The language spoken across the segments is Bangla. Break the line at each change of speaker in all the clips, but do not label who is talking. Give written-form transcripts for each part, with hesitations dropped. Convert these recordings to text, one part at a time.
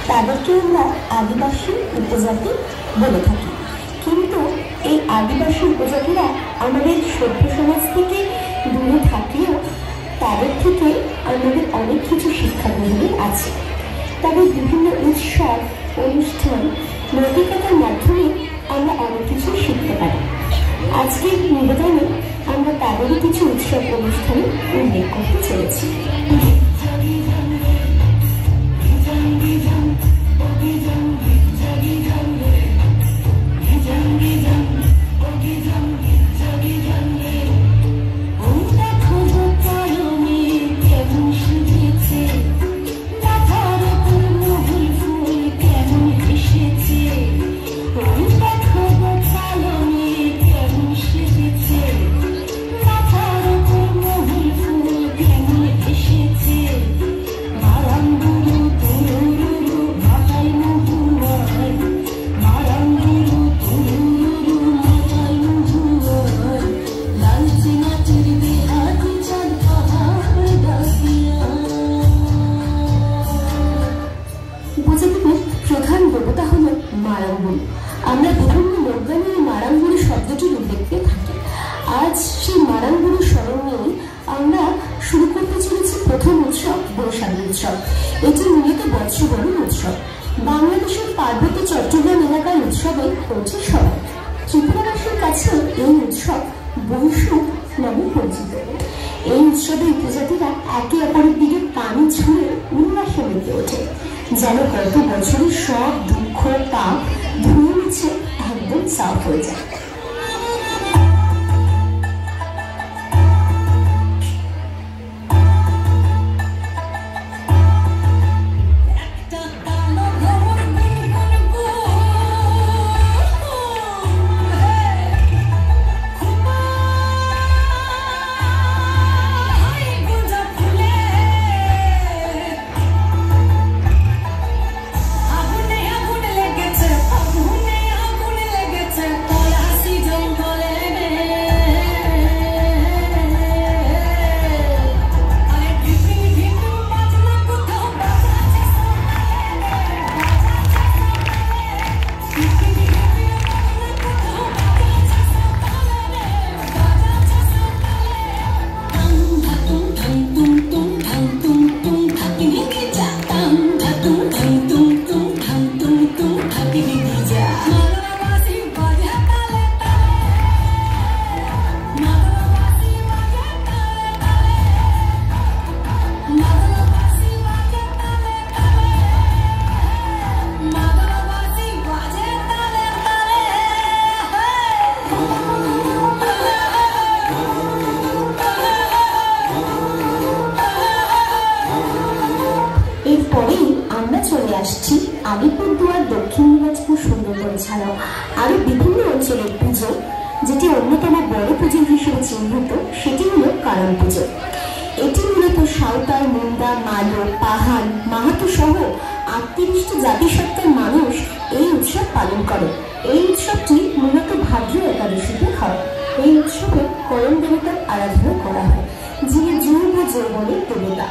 তাদেরকে আমরা আদিবাসী উপজাতি বলে থাকি। কিন্তু এই আদিবাসী উপজাতিরা আমাদের সভ্য সমাজ থেকে দূরে থাকলেও তাদের থেকে আমাদের অনেক কিছু শিক্ষা গ্রহণের আছে। তাদের বিভিন্ন উৎসব, অনুষ্ঠান, নৈতিকতার মাধ্যমে আমরা অনেক কিছু শিখতে পারি। আজকের নিবেদনে আমরা তাদেরই কিছু উৎসব অনুষ্ঠানে উল্লেখ করতে চলেছি। প্রধান দেবতা হল মারাঙ্গুল। আমরা বিভিন্ন লোকগানে মারাঙ্গুড়ি শব্দটির উল্লেখ পেয়ে থাকি। আজ সেই মারাঙ্গুড়ির স্মরণ নিয়ে আমরা শুরু করতে চলেছি প্রথম উৎসব, বৈশাখী উৎসব। এটি মূলত বর্ষবরণ উৎসব। বাংলাদেশের পার্বত্য চট্টগ্রাম এলাকার উৎসবে পৌঁছে সবাই। ত্রিপুরাবাসীর কাছে এই উৎসব বৈশু নামে পরিচিত। এই উৎসবে উপজাতিরা একে অপরের দিকে পানি ছুঁড়ে উল্লাসে মেতে ওঠে, যেন গত বছরের সব দুঃখ পাপ ধুয়ে মুছে একদম সাফ হয়ে যায়। আলিপুরদুয়ার, দক্ষিণ দিনাজপুর, সুন্দরবন ছাড়াও আরো বিভিন্ন অঞ্চলের পুজো, যেটি অন্যতম বড় পুজো হিসেবে চিহ্নিত, সেটি হল কারণ পুজো। এটি মূলত সাঁওতাল, মুন্ডা, মালো, পাহাড়, মাহাতো সহ ৩৮টি জাতিসত্তার মানুষ এই উৎসব পালন করে। এই উৎসবটি মূলত ভাদ্র একাদশীতে হয়। এই উৎসবে করণ দেবতার আরাধনা করা হয়, যিনি যৌব যৌবনের দেবতা।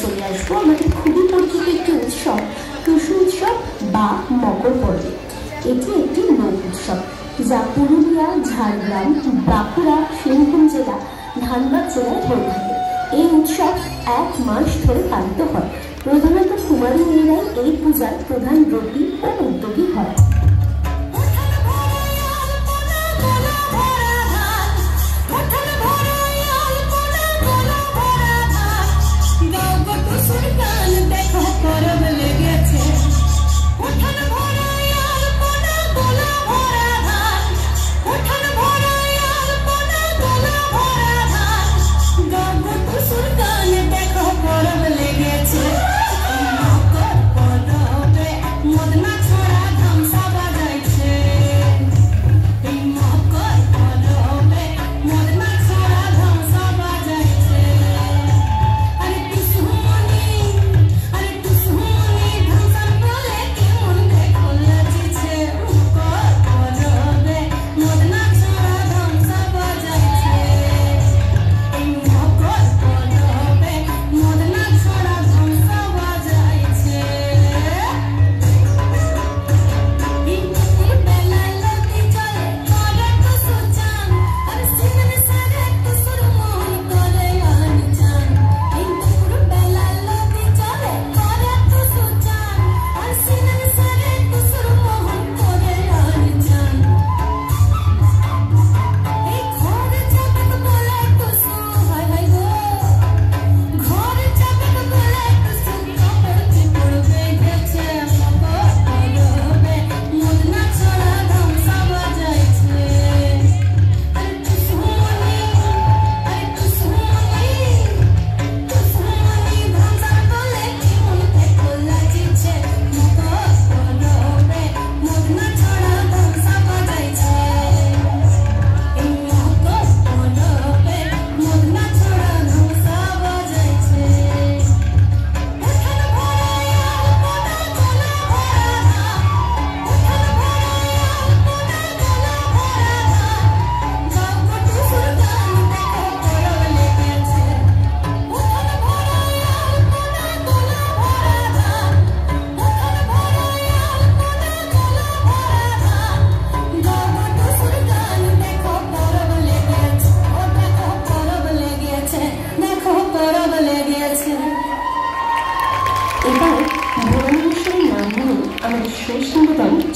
চলে আসবো আমাদের খুবই পরিচিত একটি উৎসব টুসু উৎসব বা মকর পর্বে। এটি একটি লোক উৎসব যা পুরুলিয়া, ঝাড়গ্রাম, বাঁকুড়া, সিংভূম জেলা, ধানবাদ জেলায় হয়ে থাকে। এই উৎসব 1 মাস ধরে পালিত হয়। প্রধানত কুমারী মেয়েরাই এই পূজার প্রধান ব্রতী ও উদ্যোগী হয়।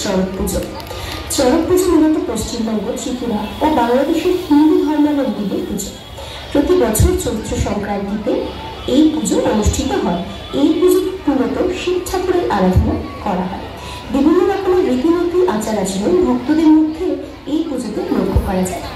চড়ক পুজো। চড়ক পুজো মূলত পশ্চিমবঙ্গ, ত্রিপুরা ও বাংলাদেশের হিন্দু ধর্মাবলম্বীদের পুজো। প্রতি বছর চৈত্র সংক্রান্তিতে এই পুজো অনুষ্ঠিত হয়। এই পুজো মূলত শিব ঠাকুরের আরাধনা করা হয়। বিভিন্ন রকমের রীতিনীতি, আচার আচরণ ভক্তদের মধ্যে এই পুজোতে লক্ষ্য করা যায়।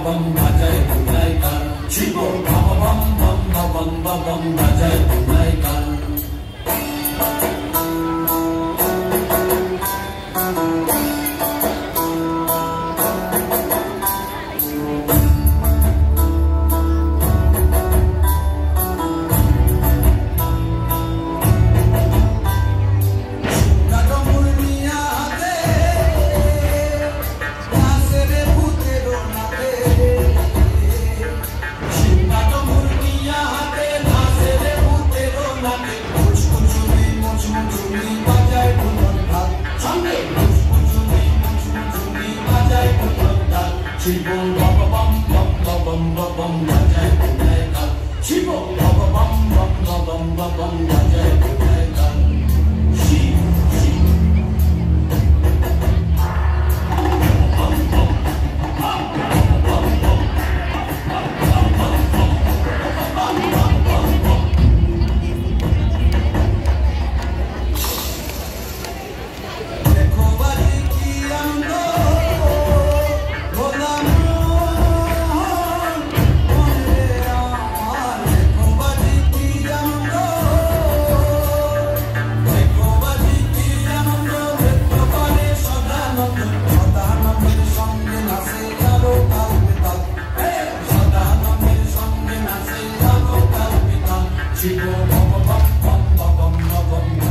bam bajai bunai kan chibo bam bam bam bam bam bam bajai bunai kan Chibong baba bam bam bam bam bam bajai bunai kan Chibong baba bam bam bam bam bam bajai bunai kan Shi shi bam bam bam bam bam Chibo bam bam bam bam bam bam